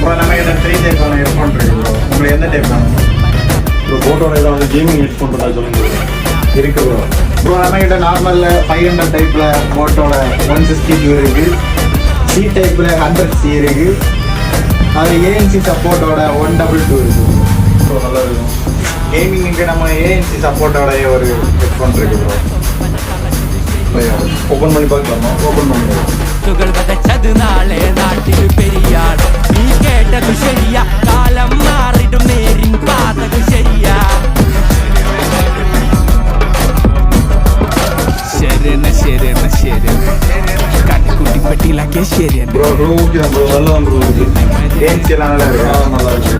Bro நம்ம கிட்ட 3 டைப்பான headphone இருக்கு ப்ரோ. உங்களுக்கு எந்த டைப் வேணும்? ப்ரோ போட்டோட இதை வந்து கேமிங் ஹெட்ஃபோன் பண்ணா சொல்லுங்க. இருக்கு ப்ரோ. ப்ரோ நம்ம கிட்ட நார்மல்ல 500 டைப்ல போட்டோட 162 இருக்கு. சி டைப்ல 100C இருக்கு. அது ஏஎன்சி சப்போர்ட்டோட 122 இருக்கு ப்ரோ. நல்லா இருக்கும். கேமிங்க்கு நம்ம ஏஎன்சி சப்போர்ட்டோட ஒரு ஹெட்ஃபோன் இருக்கு ப்ரோ. ஓப்பன் பண்ணி பார்க்கலாமா? ஓப்பன் பண்ணுங்க. துகள் வதச்சது நாளே நாட்டில் பெரியாள் நீ கேட்டது சரியா காலம் மாறிடும் நேரின் பாதகு சரியா ശരിയെന്നെ ശരിയെന്നെ ശരിയെന്നെ കണിക്കുട്ടി പെട്ടിയിലാക്കിയ ശരിയെന്നെ ப்ரோ ஓகே ப்ரோ. நல்லா ப்ரோ இருக்கு. ஏஎன்சி எல்லாம் நல்லா இருக்கு. நல்லா இருக்கு.